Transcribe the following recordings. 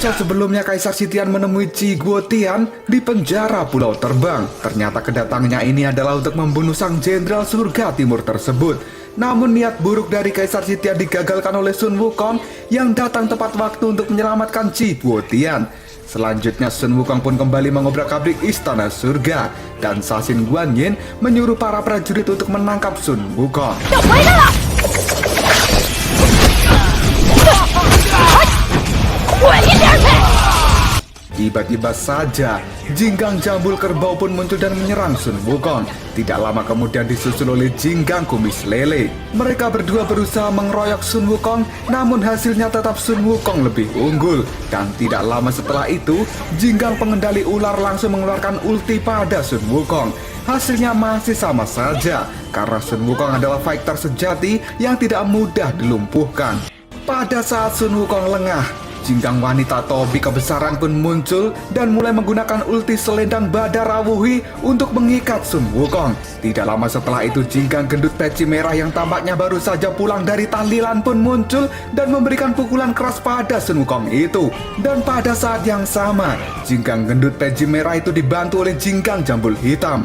episode sebelumnya Kaisar Sitian menemui Chi Guotian di penjara Pulau Terbang. Ternyata kedatangannya ini adalah untuk membunuh sang Jenderal Surga Timur tersebut. Namun niat buruk dari Kaisar Sitian digagalkan oleh Sun Wukong yang datang tepat waktu untuk menyelamatkan Chi Guotian. Selanjutnya Sun Wukong pun kembali mengobrak-abrik istana surga dan Sasin Guanyin menyuruh para prajurit untuk menangkap Sun Wukong. Tiba-tiba saja Jinggang Jambul Kerbau pun muncul dan menyerang Sun Wukong. Tidak lama kemudian disusul oleh Jinggang Kumis Lele. Mereka berdua berusaha mengeroyok Sun Wukong, namun hasilnya tetap Sun Wukong lebih unggul. Dan tidak lama setelah itu, Jinggang Pengendali Ular langsung mengeluarkan ulti pada Sun Wukong. Hasilnya masih sama saja, karena Sun Wukong adalah fighter sejati yang tidak mudah dilumpuhkan. Pada saat Sun Wukong lengah, Jinggang Wanita Topi Kebesaran pun muncul dan mulai menggunakan ulti Selendang Badara Wuhi untuk mengikat Sun Wukong. Tidak lama setelah itu, Jinggang Gendut Peci Merah yang tampaknya baru saja pulang dari tahlilan pun muncul dan memberikan pukulan keras pada Sun Wukong itu. Dan pada saat yang sama, Jinggang Gendut Peci Merah itu dibantu oleh Jinggang Jambul Hitam.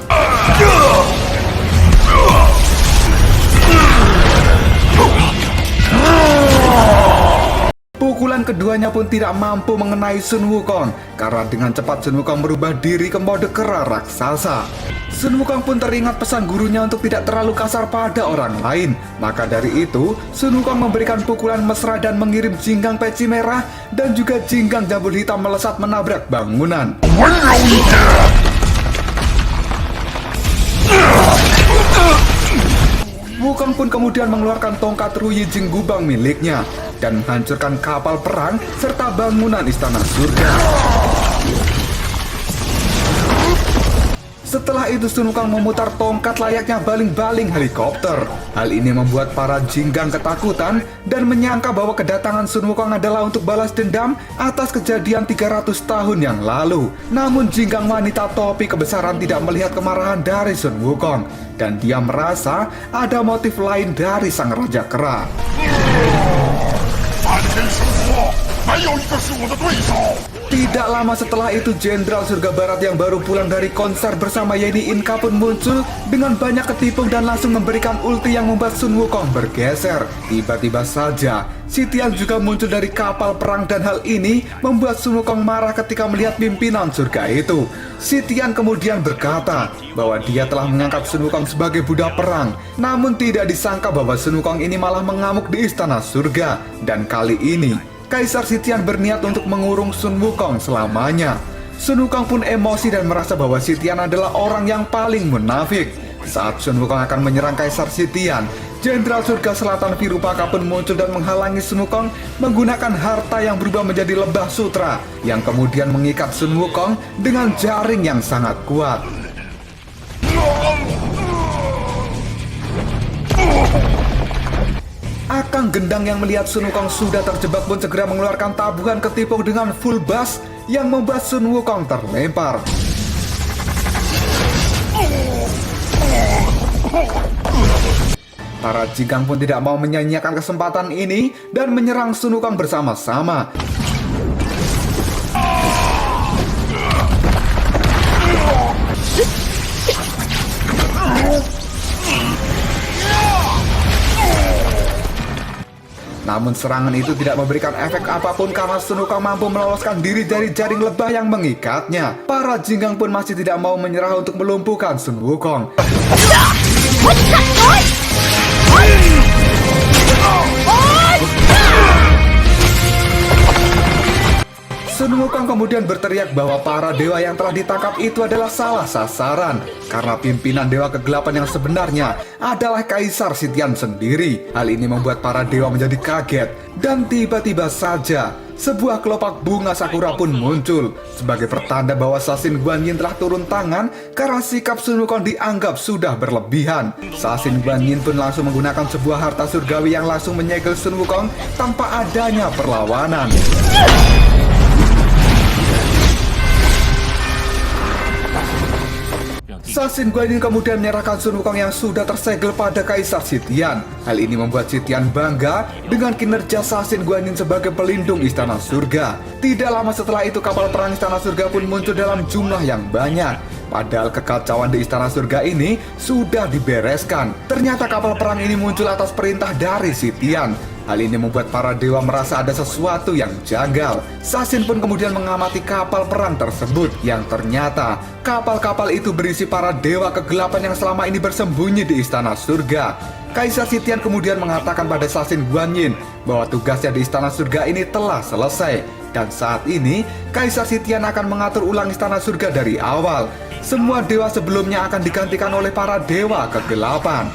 Pukulan keduanya pun tidak mampu mengenai Sun Wukong, karena dengan cepat Sun Wukong berubah diri ke mode kera raksasa. Sun Wukong pun teringat pesan gurunya untuk tidak terlalu kasar pada orang lain. Maka dari itu, Sun Wukong memberikan pukulan mesra dan mengirim Jinggang Peci Merah dan juga Jinggang Jambul Hitam melesat menabrak bangunan. Wukong pun kemudian mengeluarkan tongkat Ruyi Jing Gubang miliknya dan menghancurkan kapal perang serta bangunan istana surga. Setelah itu Sun Wukong memutar tongkat layaknya baling-baling helikopter. Hal ini membuat para Jinggang ketakutan dan menyangka bahwa kedatangan Sun Wukong adalah untuk balas dendam atas kejadian 300 tahun yang lalu. Namun Jinggang Wanita Topi Kebesaran tidak melihat kemarahan dari Sun Wukong dan dia merasa ada motif lain dari sang Raja Kera. Tidak lama setelah itu, Jenderal Surga Barat yang baru pulang dari konser bersama Yeni Inca pun muncul dengan banyak ketipung dan langsung memberikan ulti yang membuat Sun Wukong bergeser. Tiba-tiba saja, Sitian juga muncul dari kapal perang dan hal ini membuat Sun Wukong marah ketika melihat pimpinan surga itu. Sitian kemudian berkata bahwa dia telah mengangkat Sun Wukong sebagai budak perang. Namun tidak disangka bahwa Sun Wukong ini malah mengamuk di istana surga. Dan kali ini, Kaisar Sitian berniat untuk mengurung Sun Wukong selamanya. Sun Wukong pun emosi dan merasa bahwa Sitian adalah orang yang paling munafik. Saat Sun Wukong akan menyerang Kaisar Sitian, Jenderal Surga Selatan Virupaka pun muncul dan menghalangi Sun Wukong menggunakan harta yang berubah menjadi lebah sutra yang kemudian mengikat Sun Wukong dengan jaring yang sangat kuat. Akang Gendang yang melihat Sun Wukong sudah terjebak pun segera mengeluarkan tabuhan ketipung dengan full bass yang membuat Sun Wukong terlempar. Para Jinggang pun tidak mau menyanyiakan kesempatan ini dan menyerang Sun Wukong bersama-sama. Namun serangan itu tidak memberikan efek apapun karena Sun Wukong mampu meloloskan diri dari jaring lebah yang mengikatnya. Para Jinggang pun masih tidak mau menyerah untuk melumpuhkan Sun Wukong. Sun Wukong kemudian berteriak bahwa para dewa yang telah ditangkap itu adalah salah sasaran karena pimpinan dewa kegelapan yang sebenarnya adalah Kaisar Sitian sendiri. Hal ini membuat para dewa menjadi kaget dan tiba-tiba saja sebuah kelopak bunga sakura pun muncul sebagai pertanda bahwa Sasin Guanyin telah turun tangan karena sikap Sun Wukong dianggap sudah berlebihan. Sasin Guanyin pun langsung menggunakan sebuah harta surgawi yang langsung menyegel Sun Wukong tanpa adanya perlawanan. Sasin Guanyin kemudian menyerahkan Sun Wukong yang sudah tersegel pada Kaisar Sitian. Hal ini membuat Sitian bangga dengan kinerja Sasin Guanyin sebagai pelindung Istana Surga. Tidak lama setelah itu kapal perang Istana Surga pun muncul dalam jumlah yang banyak. Padahal kekacauan di Istana Surga ini sudah dibereskan. Ternyata kapal perang ini muncul atas perintah dari Sitian. Hal ini membuat para dewa merasa ada sesuatu yang janggal. Sasin pun kemudian mengamati kapal perang tersebut, yang ternyata kapal-kapal itu berisi para dewa kegelapan yang selama ini bersembunyi di Istana Surga. Kaisar Sitian kemudian mengatakan pada Sasin Guanyin bahwa tugasnya di Istana Surga ini telah selesai. Dan saat ini, Kaisar Sitian akan mengatur ulang Istana Surga dari awal. Semua dewa sebelumnya akan digantikan oleh para dewa kegelapan.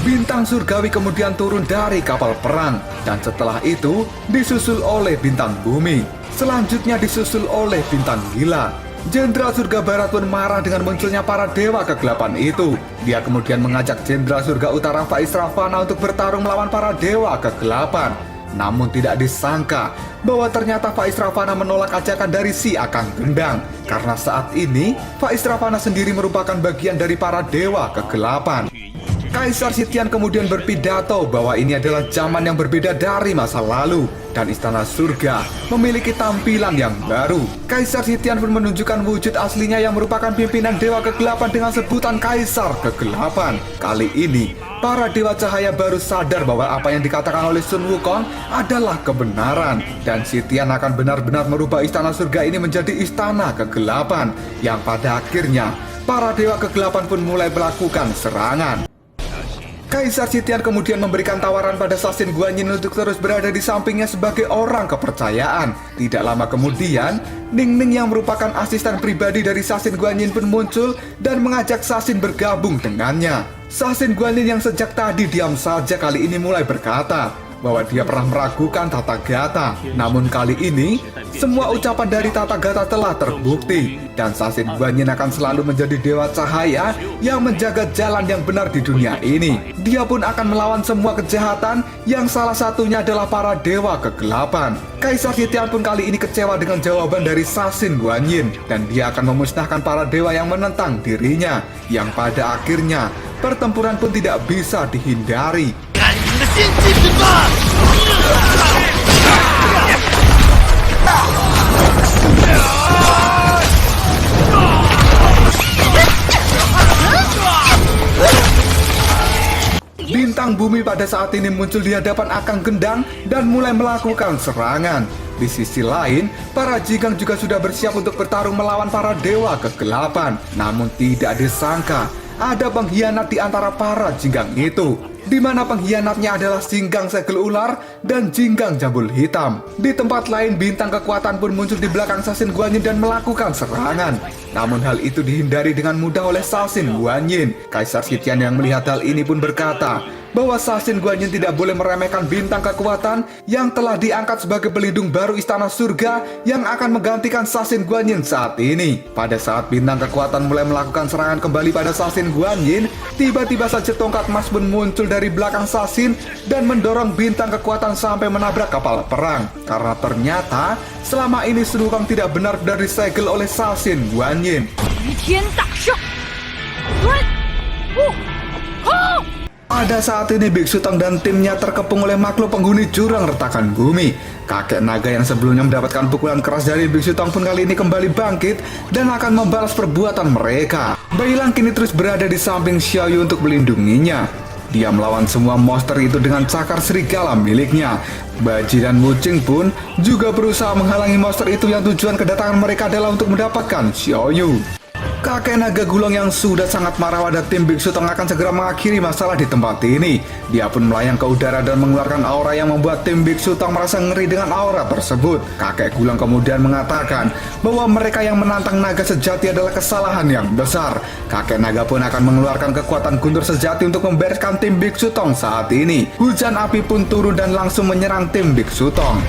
Bintang surgawi kemudian turun dari kapal perang, dan setelah itu disusul oleh bintang bumi. Selanjutnya disusul oleh bintang gila. Jenderal Surga Barat pun marah dengan munculnya para dewa kegelapan itu. Dia kemudian mengajak Jenderal Surga Utara Vaisravana untuk bertarung melawan para dewa kegelapan. Namun tidak disangka bahwa ternyata Vaisravana menolak ajakan dari si Akang Gendang. Karena saat ini Vaisravana sendiri merupakan bagian dari para dewa kegelapan. Kaisar Sitian kemudian berpidato bahwa ini adalah zaman yang berbeda dari masa lalu dan Istana Surga memiliki tampilan yang baru. Kaisar Sitian pun menunjukkan wujud aslinya yang merupakan pimpinan dewa kegelapan dengan sebutan Kaisar Kegelapan. Kali ini, para dewa cahaya baru sadar bahwa apa yang dikatakan oleh Sun Wukong adalah kebenaran dan Sitian akan benar-benar merubah Istana Surga ini menjadi Istana Kegelapan yang pada akhirnya para dewa kegelapan pun mulai melakukan serangan. Kaisar Sitian kemudian memberikan tawaran pada Sasin Guanyin untuk terus berada di sampingnya sebagai orang kepercayaan. Tidak lama kemudian, Ning Ning yang merupakan asisten pribadi dari Sasin Guanyin pun muncul dan mengajak Sasin bergabung dengannya. Sasin Guanyin yang sejak tadi diam saja kali ini mulai berkata bahwa dia pernah meragukan Tathagata. Namun kali ini, semua ucapan dari Tathagata telah terbukti. Dan Sasin Guanyin akan selalu menjadi dewa cahaya yang menjaga jalan yang benar di dunia ini. Dia pun akan melawan semua kejahatan yang salah satunya adalah para dewa kegelapan. Kaisar Sitian pun kali ini kecewa dengan jawaban dari Sasin Guanyin. Dan dia akan memusnahkan para dewa yang menentang dirinya. Yang pada akhirnya, pertempuran pun tidak bisa dihindari. Bintang bumi pada saat ini muncul di hadapan Akang Gendang dan mulai melakukan serangan. Di sisi lain, para Jinggang juga sudah bersiap untuk bertarung melawan para dewa kegelapan. Namun tidak disangka, ada pengkhianat di antara para Jinggang itu, di mana pengkhianatnya adalah Jinggang Segel Ular dan Jinggang Jambul Hitam. Di tempat lain, bintang kekuatan pun muncul di belakang Sasin Guanyin dan melakukan serangan. Namun hal itu dihindari dengan mudah oleh Sasin Guanyin. Kaisar Sitian yang melihat hal ini pun berkata bahwa Sasin Guanyin tidak boleh meremehkan bintang kekuatan yang telah diangkat sebagai pelindung baru Istana Surga yang akan menggantikan Sasin Guanyin saat ini. Pada saat bintang kekuatan mulai melakukan serangan kembali pada Sasin Guanyin, tiba-tiba saja tongkat emas pun muncul dari belakang Sasin dan mendorong bintang kekuatan sampai menabrak kapal perang. Karena ternyata selama ini Sun Wukong tidak benar-benar disegel oleh Sasin Guanyin. Pada saat ini Biksu Tang dan timnya terkepung oleh makhluk penghuni jurang retakan bumi. Kakek naga yang sebelumnya mendapatkan pukulan keras dari Biksu Tang pun kali ini kembali bangkit dan akan membalas perbuatan mereka. Bailang kini terus berada di samping Xiaoyu untuk melindunginya. Dia melawan semua monster itu dengan cakar serigala miliknya. Baji dan Wuching pun juga berusaha menghalangi monster itu yang tujuan kedatangan mereka adalah untuk mendapatkan Xiaoyu. Kakek naga gulung yang sudah sangat marah pada tim Biksu Tang akan segera mengakhiri masalah di tempat ini. Dia pun melayang ke udara dan mengeluarkan aura yang membuat tim Biksu Tang merasa ngeri dengan aura tersebut. Kakek gulung kemudian mengatakan bahwa mereka yang menantang naga sejati adalah kesalahan yang besar. Kakek naga pun akan mengeluarkan kekuatan guntur sejati untuk membereskan tim Biksu Tang saat ini. Hujan api pun turun dan langsung menyerang tim Biksu Tang.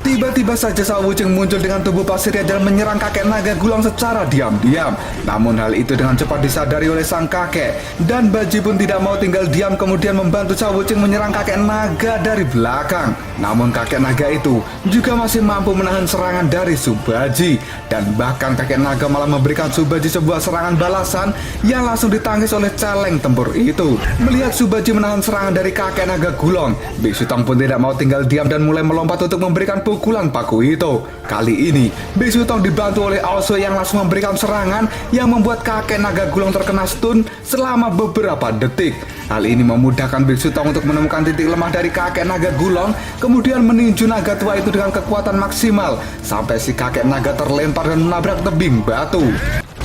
Tiba-tiba saja Sao Wucheng muncul dengan tubuh pasirnya dan menyerang kakek naga Gulang secara diam-diam. Namun hal itu dengan cepat disadari oleh sang kakek, dan Baji pun tidak mau tinggal diam kemudian membantu Sao Wucheng menyerang kakek naga dari belakang. Namun kakek naga itu juga masih mampu menahan serangan dari Subaji, dan bahkan kakek naga malah memberikan Subaji sebuah serangan balasan yang langsung ditangkis oleh celeng tempur itu. Melihat Subaji menahan serangan dari kakek naga Gulang, Biksu Tong pun tidak mau tinggal diam dan mulai melompat untuk memberikan pukulan paku itu. Kali ini Biksu Tong dibantu oleh Aosue yang langsung memberikan serangan yang membuat kakek naga Gulang terkena stun selama beberapa detik. Hal ini memudahkan Biksu Tong untuk menemukan titik lemah dari kakek naga Gulang, kemudian meninju naga tua itu dengan kekuatan maksimal sampai si kakek naga terlempar dan menabrak tebing batu.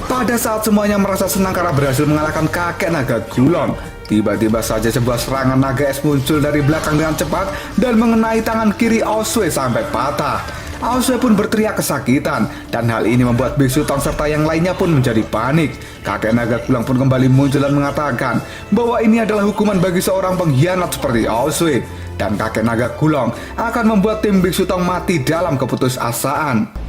Pada saat semuanya merasa senang karena berhasil mengalahkan kakek naga Gulang, tiba-tiba saja sebuah serangan naga es muncul dari belakang dengan cepat dan mengenai tangan kiri Aosue sampai patah. Aosue pun berteriak kesakitan, dan hal ini membuat Biksu Tong serta yang lainnya pun menjadi panik. Kakek naga Gulang pun kembali muncul dan mengatakan bahwa ini adalah hukuman bagi seorang pengkhianat seperti Aosue, dan kakek naga Gulang akan membuat tim Biksu Tong mati dalam keputusasaan.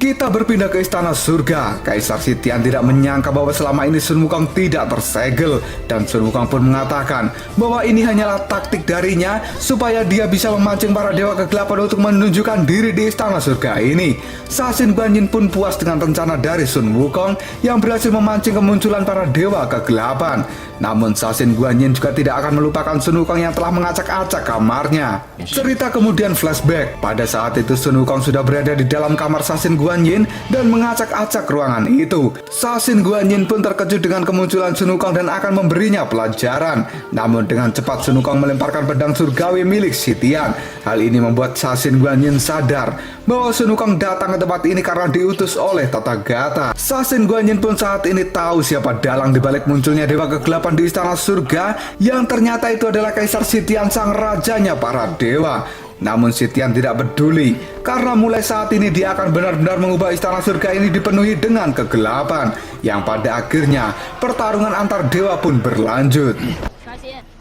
Kita berpindah ke istana surga. Kaisar Sitian tidak menyangka bahwa selama ini Sun Wukong tidak tersegel, dan Sun Wukong pun mengatakan bahwa ini hanyalah taktik darinya supaya dia bisa memancing para dewa kegelapan untuk menunjukkan diri di istana surga ini. Sasin Guanyin pun puas dengan rencana dari Sun Wukong yang berhasil memancing kemunculan para dewa kegelapan. Namun Sasin Guanyin juga tidak akan melupakan Sun Wukong yang telah mengacak-acak kamarnya. Cerita kemudian flashback. Pada saat itu Sun Wukong sudah berada di dalam kamar Sasin Guanyin dan mengacak-acak ruangan itu. Sasin Guanyin pun terkejut dengan kemunculan Sun Wukong dan akan memberinya pelajaran. Namun dengan cepat Sun Wukong melemparkan pedang surgawi milik Sitian. Hal ini membuat Sasin Guanyin sadar bahwa Sun Wukong datang ke tempat ini karena diutus oleh Tathagata. Sasin Guanyin pun saat ini tahu siapa dalang dibalik munculnya dewa kegelapan di istana surga, yang ternyata itu adalah Kaisar Sitian, sang rajanya para dewa. Namun Sitian tidak peduli, karena mulai saat ini dia akan benar-benar mengubah istana surga ini dipenuhi dengan kegelapan, yang pada akhirnya pertarungan antar dewa pun berlanjut.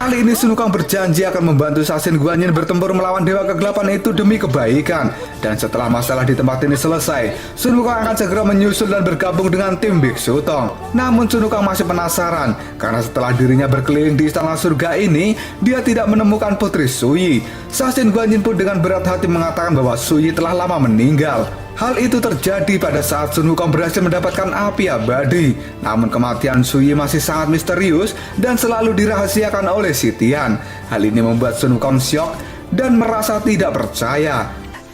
Kali ini Sun Wukong berjanji akan membantu Sasin Guanyin bertempur melawan dewa kegelapan itu demi kebaikan. Dan setelah masalah di tempat ini selesai, Sun Wukong akan segera menyusul dan bergabung dengan tim Biksu Tong. Namun Sun Wukong masih penasaran, karena setelah dirinya berkeliling di istana surga ini, dia tidak menemukan Putri Suyi. Sasin Guanyin pun dengan berat hati mengatakan bahwa Suyi telah lama meninggal. Hal itu terjadi pada saat Sun Wukong berhasil mendapatkan api abadi. Namun kematian Suyi masih sangat misterius dan selalu dirahasiakan oleh Sitian. Hal ini membuat Sun Wukong syok dan merasa tidak percaya.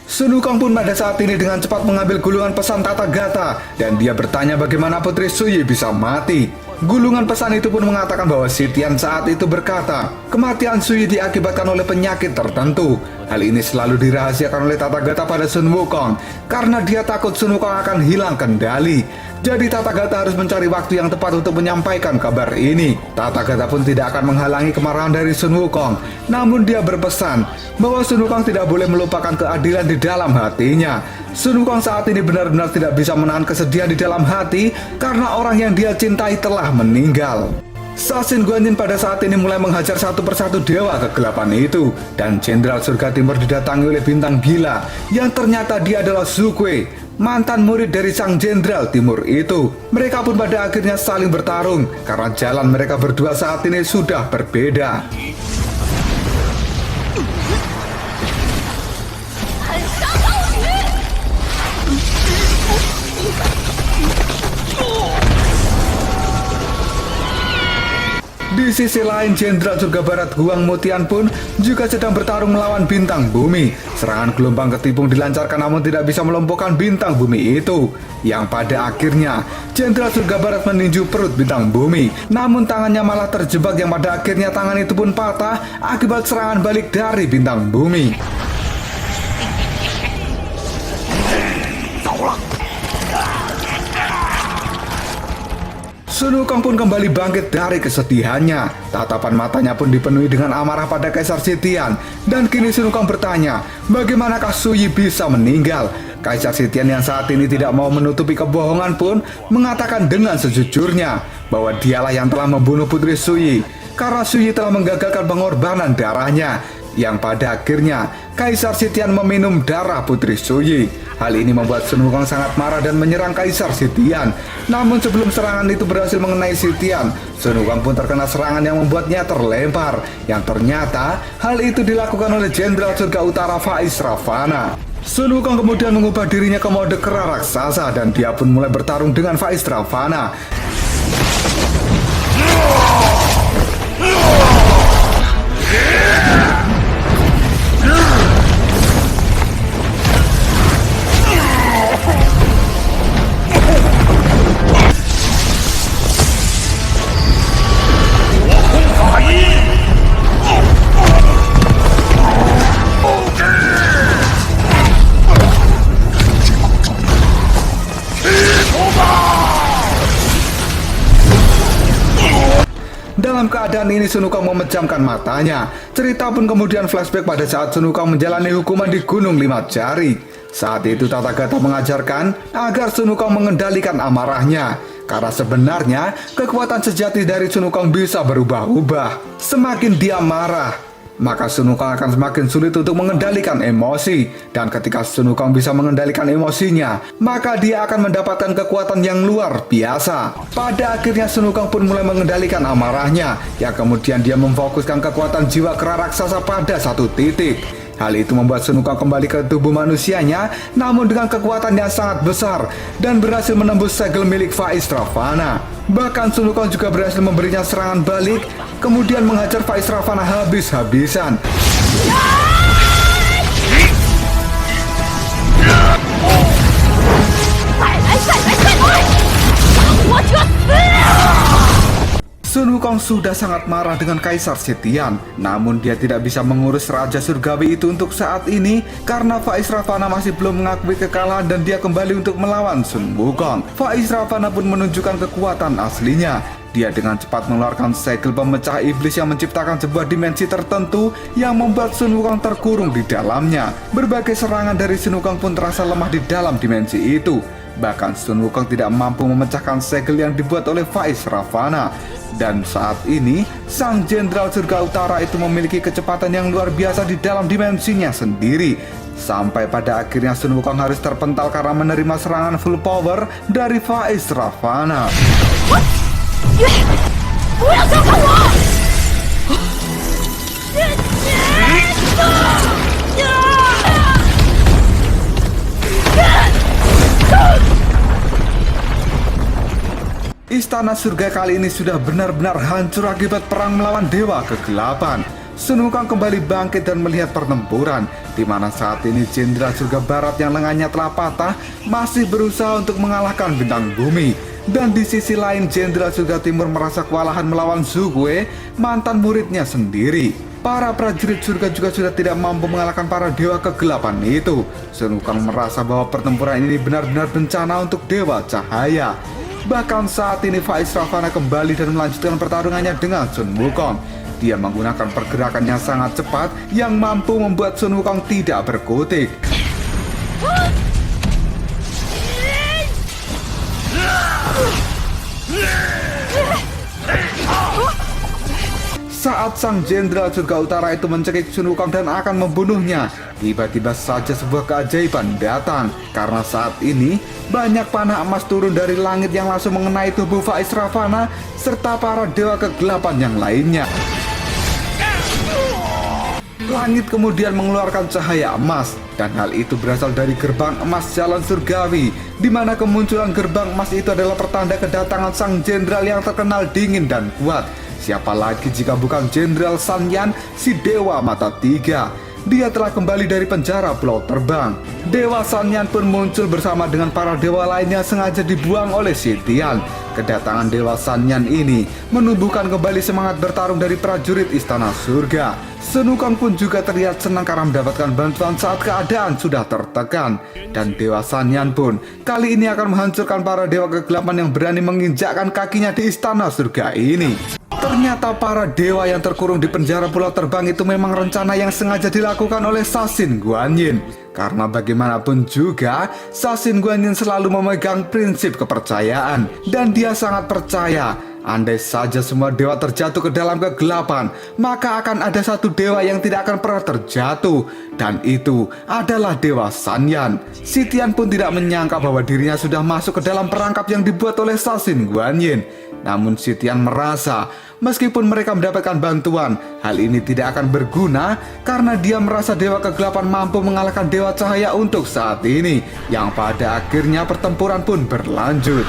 Sun Wukong pun pada saat ini dengan cepat mengambil gulungan pesan Tathagata, dan dia bertanya bagaimana Putri Suyi bisa mati. Gulungan pesan itu pun mengatakan bahwa Sitian saat itu berkata, kematian Suyi diakibatkan oleh penyakit tertentu. Hal ini selalu dirahasiakan oleh Tathagata pada Sun Wukong, karena dia takut Sun Wukong akan hilang kendali. Jadi Tathagata harus mencari waktu yang tepat untuk menyampaikan kabar ini. Tathagata pun tidak akan menghalangi kemarahan dari Sun Wukong, namun dia berpesan bahwa Sun Wukong tidak boleh melupakan keadilan di dalam hatinya. Sun Wukong saat ini benar-benar tidak bisa menahan kesedihan di dalam hati karena orang yang dia cintai telah meninggal. Sasin Guanyin pada saat ini mulai menghajar satu persatu dewa kegelapan itu, dan Jenderal Surga Timur didatangi oleh bintang gila yang ternyata dia adalah Zukue, mantan murid dari sang Jenderal Timur itu. Mereka pun pada akhirnya saling bertarung karena jalan mereka berdua saat ini sudah berbeda. Di sisi lain, Jenderal Surga Barat Guang Mutian pun juga sedang bertarung melawan Bintang Bumi. Serangan gelombang ketipung dilancarkan namun tidak bisa melumpuhkan Bintang Bumi itu, yang pada akhirnya Jenderal Surga Barat meninju perut Bintang Bumi. Namun tangannya malah terjebak, yang pada akhirnya tangan itu pun patah akibat serangan balik dari Bintang Bumi. Sun Wukong pun kembali bangkit dari kesedihannya. Tatapan matanya pun dipenuhi dengan amarah pada Kaisar Sitian. Dan kini Sun Wukong bertanya, bagaimanakah Suyi bisa meninggal? Kaisar Sitian yang saat ini tidak mau menutupi kebohongan pun mengatakan dengan sejujurnya bahwa dialah yang telah membunuh Putri Suyi, karena Suyi telah menggagalkan pengorbanan darahnya. yang pada akhirnya Kaisar Sitian meminum darah Putri Suyi. Hal ini membuat Sun Wukong sangat marah dan menyerang Kaisar Sitian. Namun sebelum serangan itu berhasil mengenai Sitian, Sun Wukong pun terkena serangan yang membuatnya terlempar. Yang ternyata hal itu dilakukan oleh Jenderal Surga Utara Faiz Ravana. Sun Wukong kemudian mengubah dirinya ke mode kera raksasa dan dia pun mulai bertarung dengan Faiz Ravana. Dalam keadaan ini Sun Wukong memejamkan matanya. Cerita pun kemudian flashback pada saat Sun Wukong menjalani hukuman di Gunung Lima Jari. Saat itu Tathagata mengajarkan agar Sun Wukong mengendalikan amarahnya. Karena sebenarnya kekuatan sejati dari Sun Wukong bisa berubah-ubah. Semakin dia marah, maka Sun Wukong akan semakin sulit untuk mengendalikan emosi. Dan ketika Sun Wukong bisa mengendalikan emosinya, maka dia akan mendapatkan kekuatan yang luar biasa. Pada akhirnya Sun Wukong pun mulai mengendalikan amarahnya, yang kemudian dia memfokuskan kekuatan jiwa kera raksasa pada satu titik. Hal itu membuat Sun Wukong kembali ke tubuh manusianya, namun dengan kekuatan yang sangat besar, dan berhasil menembus segel milik Faiz Ravana. Bahkan Sun Wukong juga berhasil memberinya serangan balik, kemudian menghajar Faiz Ravana habis-habisan. Sun Wukong sudah sangat marah dengan Kaisar Sitian, namun dia tidak bisa mengurus Raja Surgawi itu untuk saat ini karena Faiz Ravana masih belum mengakui kekalahan dan dia kembali untuk melawan Sun Wukong. Faiz Ravana pun menunjukkan kekuatan aslinya. Dia dengan cepat mengeluarkan segel pemecah iblis yang menciptakan sebuah dimensi tertentu yang membuat Sun Wukong terkurung di dalamnya. Berbagai serangan dari Sun Wukong pun terasa lemah di dalam dimensi itu. Bahkan Sun Wukong tidak mampu memecahkan segel yang dibuat oleh Faiz Ravana. Dan saat ini, sang Jenderal Surga Utara itu memiliki kecepatan yang luar biasa di dalam dimensinya sendiri. Sampai pada akhirnya Sun Wukong harus terpental karena menerima serangan full power dari Faiz Ravana. Istana surga kali ini sudah benar-benar hancur akibat perang melawan Dewa Kegelapan. Sun Wukong kembali bangkit dan melihat pertempuran, di mana saat ini Jenderal Surga Barat yang lengannya telah patah masih berusaha untuk mengalahkan Bintang Bumi. Dan di sisi lain Jenderal Surga Timur merasa kewalahan melawan Zhuge, mantan muridnya sendiri. Para prajurit surga juga sudah tidak mampu mengalahkan para Dewa Kegelapan itu. Sun Wukong merasa bahwa pertempuran ini benar-benar bencana untuk Dewa Cahaya. Bahkan saat ini Faiz Ravana kembali dan melanjutkan pertarungannya dengan Sun Wukong. Dia menggunakan pergerakan yang sangat cepat yang mampu membuat Sun Wukong tidak berkutik. Saat sang Jenderal Surga Utara itu mencekik Sun Wukong dan akan membunuhnya, tiba-tiba saja sebuah keajaiban datang. Karena saat ini banyak panah emas turun dari langit yang langsung mengenai tubuh Faiz Ravana serta para Dewa Kegelapan yang lainnya. Langit kemudian mengeluarkan cahaya emas, dan hal itu berasal dari gerbang emas jalan surgawi, di mana kemunculan gerbang emas itu adalah pertanda kedatangan sang jenderal yang terkenal dingin dan kuat. Siapa lagi jika bukan Jenderal San Yan, si Dewa Mata Tiga. Dia telah kembali dari penjara Pulau Terbang. Dewa San Yan pun muncul bersama dengan para dewa lainnya sengaja dibuang oleh Sitian. Kedatangan Dewa San Yan ini menumbuhkan kembali semangat bertarung dari prajurit Istana Surga. Sun Wukong pun juga terlihat senang karena mendapatkan bantuan saat keadaan sudah tertekan. Dan Dewa San Yan pun kali ini akan menghancurkan para Dewa Kegelapan yang berani menginjakkan kakinya di Istana Surga ini. Ternyata para dewa yang terkurung di penjara Pulau Terbang itu memang rencana yang sengaja dilakukan oleh Sasin Guanyin. Karena bagaimanapun juga, Sasin Guanyin selalu memegang prinsip kepercayaan. Dan dia sangat percaya andai saja semua dewa terjatuh ke dalam kegelapan, maka akan ada satu dewa yang tidak akan pernah terjatuh, dan itu adalah Dewa Sanyan. Si Tian pun tidak menyangka bahwa dirinya sudah masuk ke dalam perangkap yang dibuat oleh Sasin Guanyin. Namun si Tian merasa meskipun mereka mendapatkan bantuan, hal ini tidak akan berguna karena dia merasa Dewa Kegelapan mampu mengalahkan Dewa Cahaya untuk saat ini, yang pada akhirnya pertempuran pun berlanjut.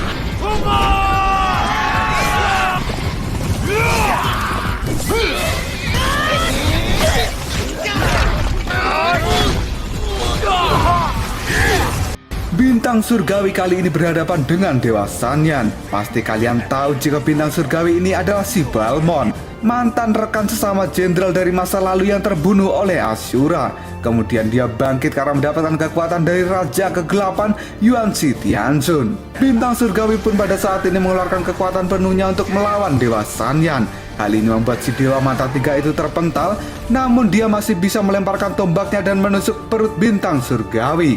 Bintang surgawi kali ini berhadapan dengan Dewa Sanyan. Pasti kalian tahu jika bintang surgawi ini adalah si Balmond, mantan rekan sesama jenderal dari masa lalu yang terbunuh oleh Ashura. Kemudian dia bangkit karena mendapatkan kekuatan dari Raja Kegelapan Yuan Shi Tianzun. Bintang surgawi pun pada saat ini mengeluarkan kekuatan penuhnya untuk melawan Dewa Sanyan. Hal ini membuat si Dewa Mata Tiga itu terpental, namun dia masih bisa melemparkan tombaknya dan menusuk perut bintang surgawi.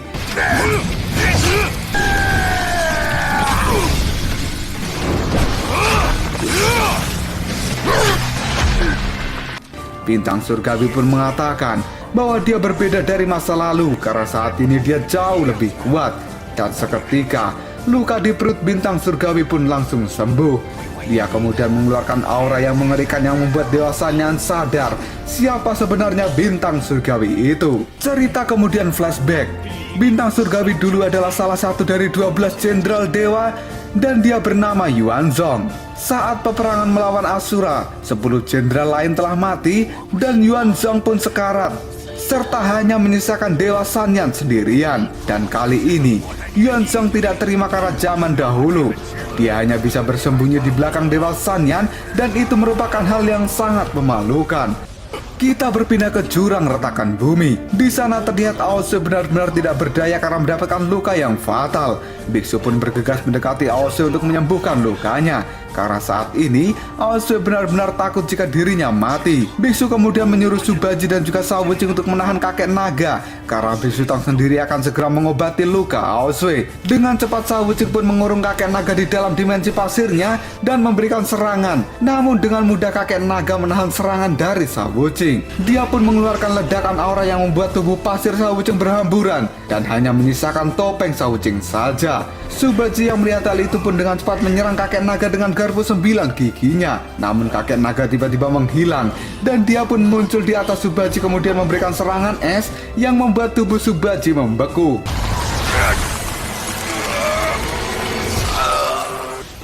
Bintang surgawi pun mengatakan bahwa dia berbeda dari masa lalu karena saat ini dia jauh lebih kuat. Dan seketika luka di perut bintang surgawi pun langsung sembuh. Dia kemudian mengeluarkan aura yang mengerikan yang membuat Dewa Sanyan sadar siapa sebenarnya bintang surgawi itu. Cerita kemudian flashback. Bintang surgawi dulu adalah salah satu dari 12 jenderal dewa dan dia bernama Yuanzong. Saat peperangan melawan Ashura, 10 jenderal lain telah mati dan Yuanzong pun sekarat, serta hanya menyisakan Dewa Sanyan sendirian. Dan kali ini Yuanzong tidak terima karena zaman dahulu dia hanya bisa bersembunyi di belakang Dewa Sanyan, dan itu merupakan hal yang sangat memalukan. Kita berpindah ke jurang retakan bumi. Di sana terlihat Aosue benar-benar tidak berdaya karena mendapatkan luka yang fatal. Biksu pun bergegas mendekati Aosue untuk menyembuhkan lukanya. Karena saat ini Aosue benar-benar takut jika dirinya mati. Biksu kemudian menyuruh Subaji dan juga Shao Wuqing untuk menahan kakek naga, karena Biksu Tang sendiri akan segera mengobati luka Aosue. Dengan cepat Shao Wuqing pun mengurung kakek naga di dalam dimensi pasirnya dan memberikan serangan. Namun dengan mudah kakek naga menahan serangan dari Shao Wuqing. Dia pun mengeluarkan ledakan aura yang membuat tubuh pasir Shao Wuqing berhamburan dan hanya menyisakan topeng Shao Wuqing saja. Subaji yang melihat hal itu pun dengan cepat menyerang kakek naga dengan garpu 9 giginya. Namun kakek naga tiba-tiba menghilang dan dia pun muncul di atas Subaji kemudian memberikan serangan es yang membuat tubuh Subaji membeku.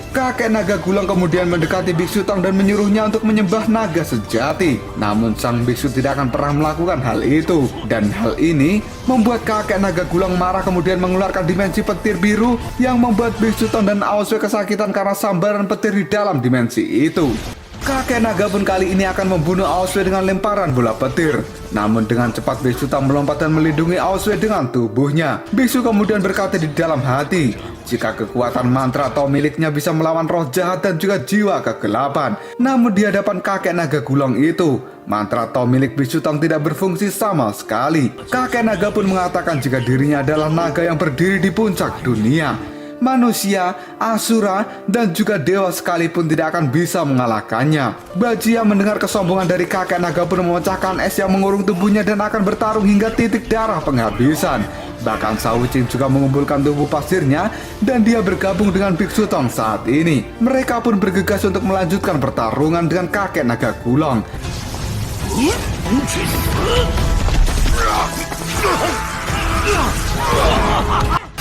Kakek naga gulang kemudian mendekati Biksu Tang dan menyuruhnya untuk menyembah naga sejati. Namun sang biksu tidak akan pernah melakukan hal itu. Dan hal ini membuat kakek naga gulang marah kemudian mengeluarkan dimensi petir biru yang membuat Biksu Tang dan Aosue kesakitan karena sambaran petir di dalam dimensi itu. Kakek naga pun kali ini akan membunuh Aosue dengan lemparan bola petir. Namun dengan cepat Biksu Tang melompat dan melindungi Aosue dengan tubuhnya. Biksu kemudian berkata di dalam hati, jika kekuatan mantra atau miliknya bisa melawan roh jahat dan juga jiwa kegelapan. Namun di hadapan kakek naga gulang itu, mantra atau milik Biksu Tang tidak berfungsi sama sekali. Kakek naga pun mengatakan jika dirinya adalah naga yang berdiri di puncak dunia. Manusia, Ashura, dan juga dewa sekalipun tidak akan bisa mengalahkannya. Bajia mendengar kesombongan dari kakek naga pun memecahkan es yang mengurung tubuhnya dan akan bertarung hingga titik darah penghabisan. Bahkan Shao Wuqing juga mengumpulkan tubuh pasirnya dan dia bergabung dengan Biksu Tang saat ini. Mereka pun bergegas untuk melanjutkan pertarungan dengan kakek naga gulang.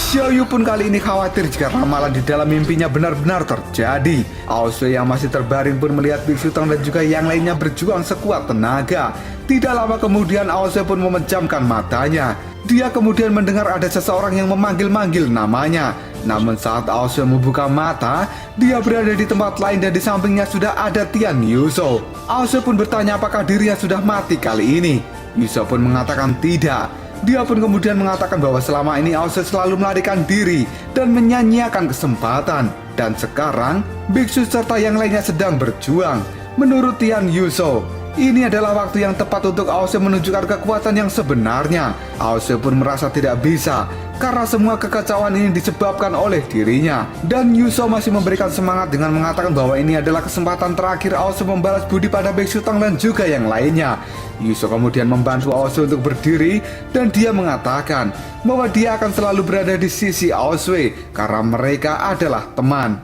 Xiaoyu pun kali ini khawatir jika ramalan di dalam mimpinya benar-benar terjadi. Aosue yang masih terbaring pun melihat Biksu Tang dan juga yang lainnya berjuang sekuat tenaga. Tidak lama kemudian Aosue pun memejamkan matanya. Dia kemudian mendengar ada seseorang yang memanggil-manggil namanya. Namun saat Aosue membuka mata, dia berada di tempat lain dan di sampingnya sudah ada Tian Yuso. Aosue pun bertanya apakah dirinya sudah mati kali ini. Yuso pun mengatakan tidak. Dia pun kemudian mengatakan bahwa selama ini Aosue selalu melarikan diri dan menyanyiakan kesempatan. Dan sekarang, biksu serta yang lainnya sedang berjuang. Menurut Tian Yuso, Ini adalah waktu yang tepat untuk Aosu menunjukkan kekuatan yang sebenarnya. Aosu pun merasa tidak bisa, karena semua kekacauan ini disebabkan oleh dirinya. Dan Yuso masih memberikan semangat dengan mengatakan bahwa ini adalah kesempatan terakhir Aosu membalas budi pada Biksu Tang dan juga yang lainnya. Yuso kemudian membantu Aosu untuk berdiri dan dia mengatakan bahwa dia akan selalu berada di sisi Aosu karena mereka adalah teman.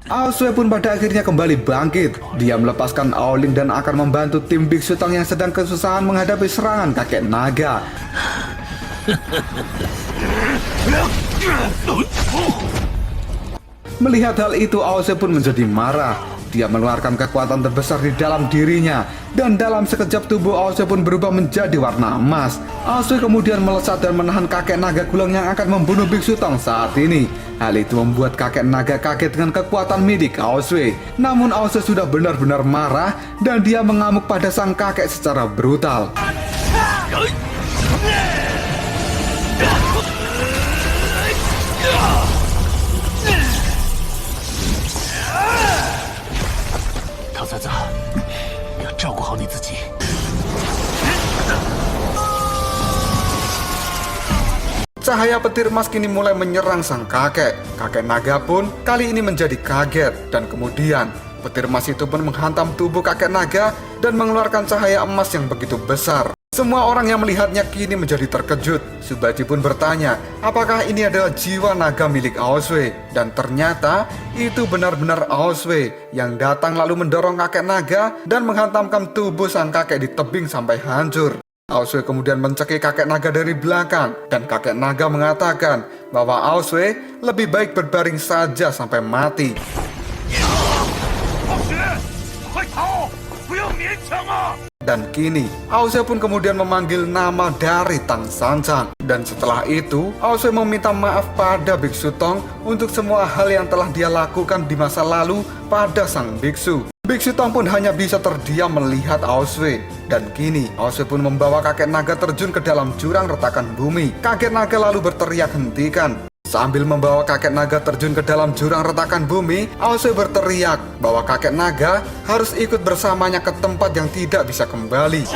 Aosu pun pada akhirnya kembali bangkit. Dia melepaskan Aoling dan akan membantu tim Biksu Tang yang sedang kesusahan menghadapi serangan kakek naga. Melihat hal itu, Aosu pun menjadi marah. Dia mengeluarkan kekuatan terbesar di dalam dirinya, dan dalam sekejap tubuh Aosu pun berubah menjadi warna emas. Aosu kemudian melesat dan menahan kakek naga gulung yang akan membunuh Biksu Tang saat ini. Hal itu membuat kakek naga kaget dengan kekuatan milik Aosu. Namun Aosu sudah benar-benar marah dan dia mengamuk pada sang kakek secara brutal. Cahaya petir emas kini mulai menyerang sang kakek. Kakek naga pun kali ini menjadi kaget, dan kemudian petir emas itu pun menghantam tubuh kakek naga dan mengeluarkan cahaya emas yang begitu besar. Semua orang yang melihatnya kini menjadi terkejut. Subaji pun bertanya, apakah ini adalah jiwa naga milik Aosu? Dan ternyata itu benar-benar Aosu yang datang lalu mendorong kakek naga dan menghantamkan tubuh sang kakek di tebing sampai hancur. Aosu kemudian mencekik kakek naga dari belakang, dan kakek naga mengatakan bahwa Aosu lebih baik berbaring saja sampai mati. Dan kini Aosu pun kemudian memanggil nama dari Tang Sanzang. Dan setelah itu Aosu meminta maaf pada Biksu Tang untuk semua hal yang telah dia lakukan di masa lalu pada sang biksu. Biksu Tang pun hanya bisa terdiam melihat Aosu. Dan kini Aosu pun membawa kakek naga terjun ke dalam jurang retakan bumi. Kakek naga lalu berteriak hentikan. Sambil membawa kakek naga terjun ke dalam jurang retakan bumi, Aosu berteriak bahwa kakek naga harus ikut bersamanya ke tempat yang tidak bisa kembali.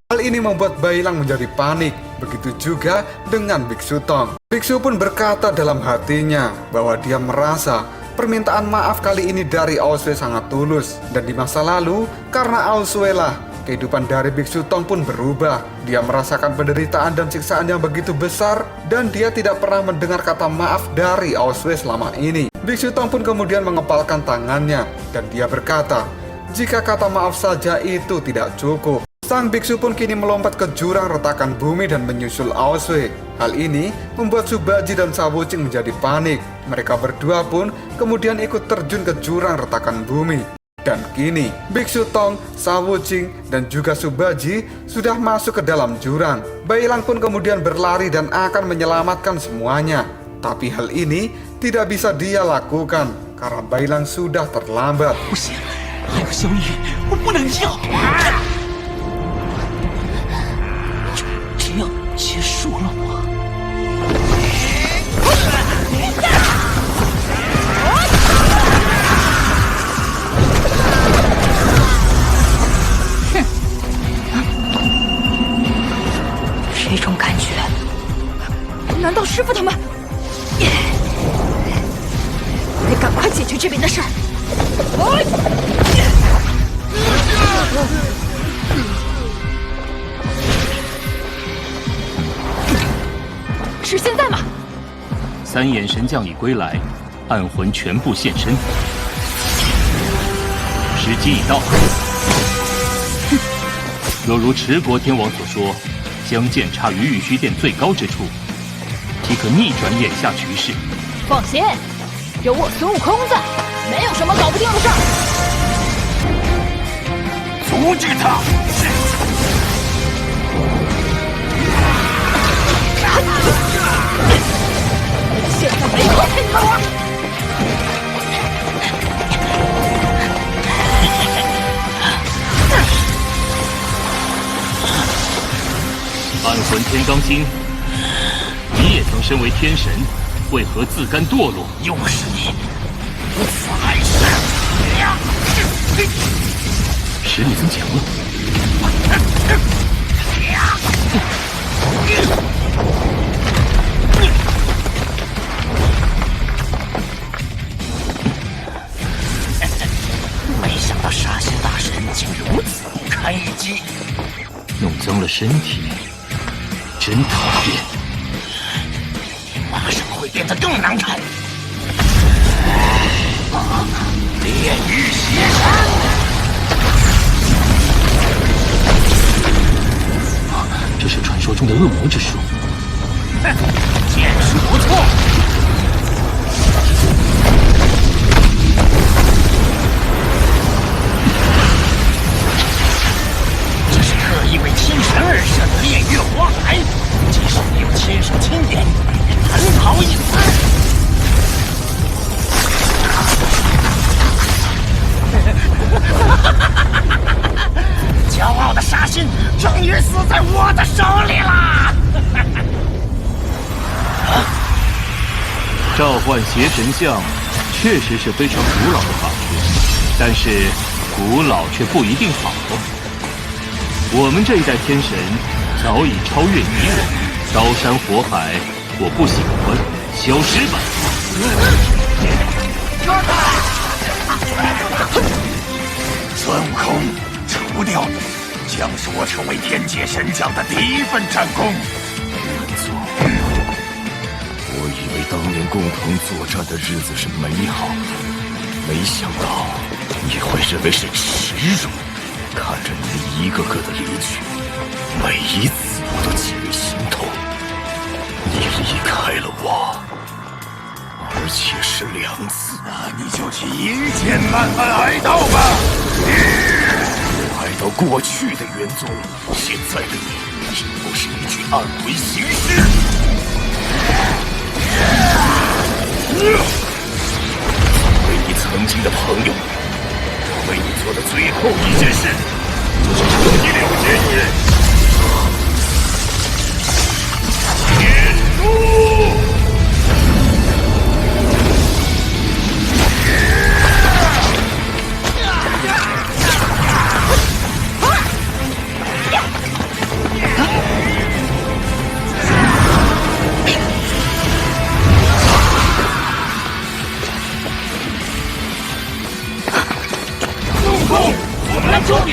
Hal ini membuat Bailang menjadi panik. Begitu juga dengan Biksu Tang. Biksu pun berkata dalam hatinya bahwa dia merasa permintaan maaf kali ini dari Aosu sangat tulus. Dan di masa lalu, karena Aosu lah, kehidupan dari Biksu Tang pun berubah. Dia merasakan penderitaan dan siksaan yang begitu besar, dan dia tidak pernah mendengar kata maaf dari Aosu selama ini. Biksu Tang pun kemudian mengepalkan tangannya, dan dia berkata, jika kata maaf saja itu tidak cukup. Sang biksu pun kini melompat ke jurang retakan bumi dan menyusul Aosu. Hal ini membuat Subaji dan Sawuching menjadi panik. Mereka berdua pun kemudian ikut terjun ke jurang retakan bumi. Dan kini Biksu Tang, Sawuching, dan juga Subaji sudah masuk ke dalam jurang. Bailang pun kemudian berlari dan akan menyelamatkan semuanya. Tapi hal ini tidak bisa dia lakukan karena Bailang sudah terlambat.三眼神将已归来，暗魂全部现身，时机已到。若如持国天王所说，将剑插于玉虚殿最高之处，即可逆转眼下局势。放心，有我孙悟空在，没有什么搞不定的事儿。阻止他！现在没空陪你们玩。暗魂天罡经，你也曾身为天神，为何自甘堕落？又是你，还是实力增强了。没想到杀仙大神竟如此不堪一击，弄脏了身体，真讨厌。马上会变得更难看。炼狱邪山，这是传说中的恶魔之术。剑术不错。这是特意为天神而设的炼狱火海，即使没有亲手亲点，也难逃一死。骄傲的杀心终于死在我的手里啦！召唤邪神像确实是非常古老的法术，但是古老却不一定好。我们这一代天神早已超越敌人，刀山火海我不喜欢，消失吧！孙悟空，除掉你，将是我成为天界神将的第一份战功。我以为当年共同作战的日子是美好，没想到你会认为是耻辱。看着你们一个个的离去，每一次我都极为心痛。你离开了我，而且是2次。那你就去阴间慢慢哀悼吧。哀悼过去的元宗，现在的你只不过是一具暗鬼行尸。作为你曾经的朋友，我为你做的最后一件事，就是彻底了结你。天诛！我们来救你！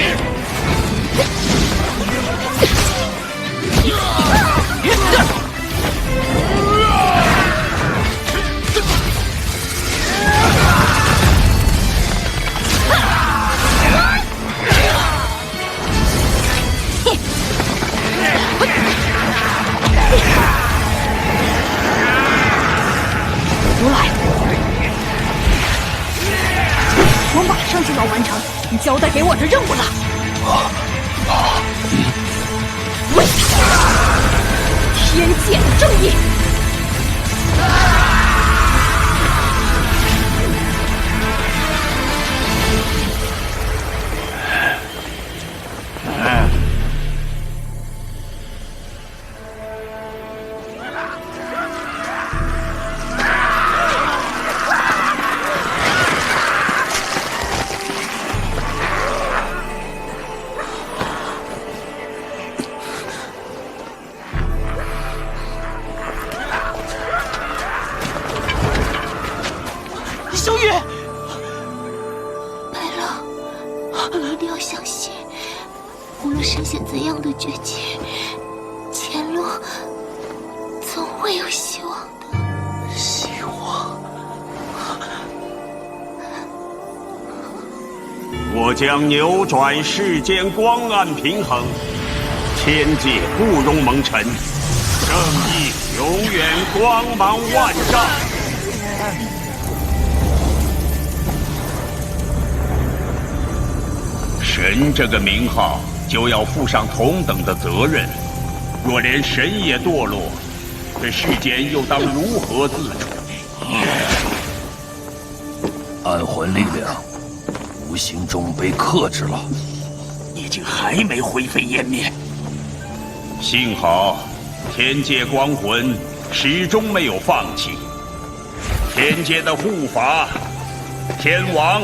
如来，我马上就要完成你交代给我的任务了。为天界的正义！小雨，白狼，你一定要相信，无论深陷怎样的绝境，前路总会有希望的。希望。我将扭转世间光暗平衡，天界不容蒙尘，正义永远光芒万丈。神这个名号就要负上同等的责任，若连神也堕落，这世间又当如何自处？暗魂力量无形中被克制了，你竟还没灰飞烟灭！幸好天界光魂始终没有放弃，天界的护法、天王、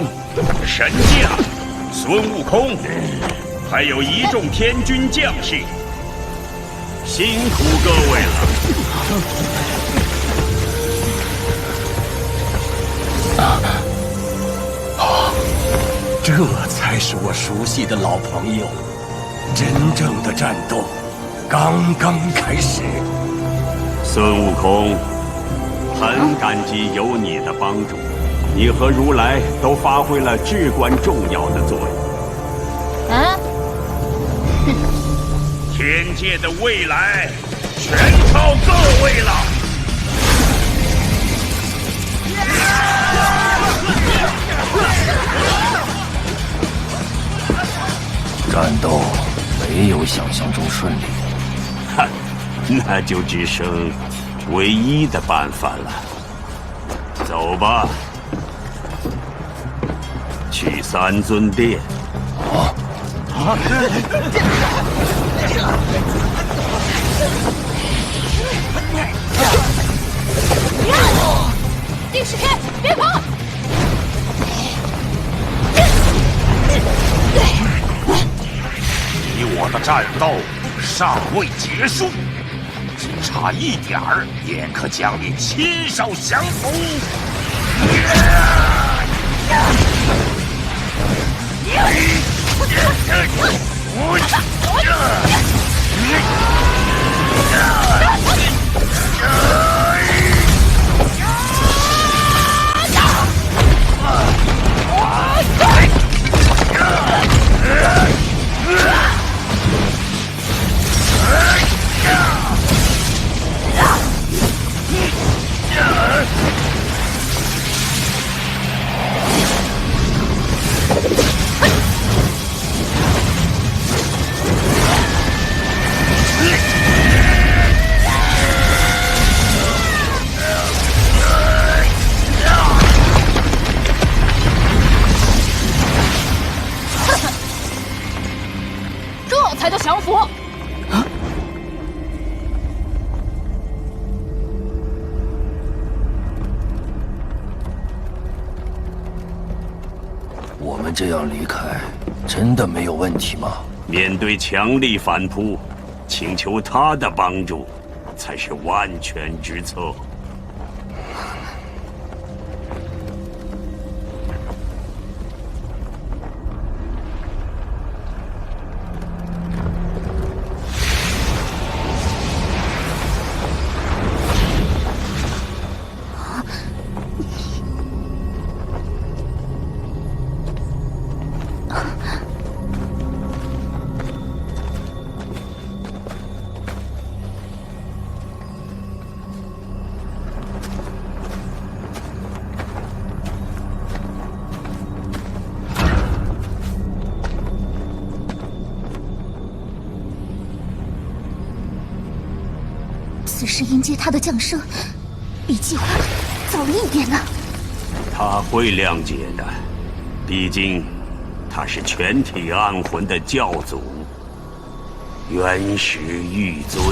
神将，孙悟空，还有一众天军将士，辛苦各位了。这才是我熟悉的老朋友。真正的战斗刚刚开始。孙悟空，很感激有你的帮助，你和如来都发挥了至关重要的作用。啊？天界的未来全靠各位了。战斗没有想象中顺利。哼，那就只剩唯一的办法了。走吧，去三尊殿。第10天，别跑！你我的战斗尚未结束，只差一点儿，也可将你亲手降服。这才叫降服！我们这样离开，真的没有问题吗？面对强力反扑，请求他的帮助，才是万全之策。此时迎接他的降生，比计划早了一点呢。他会谅解的，毕竟他是全体暗魂的教祖，元始玉尊。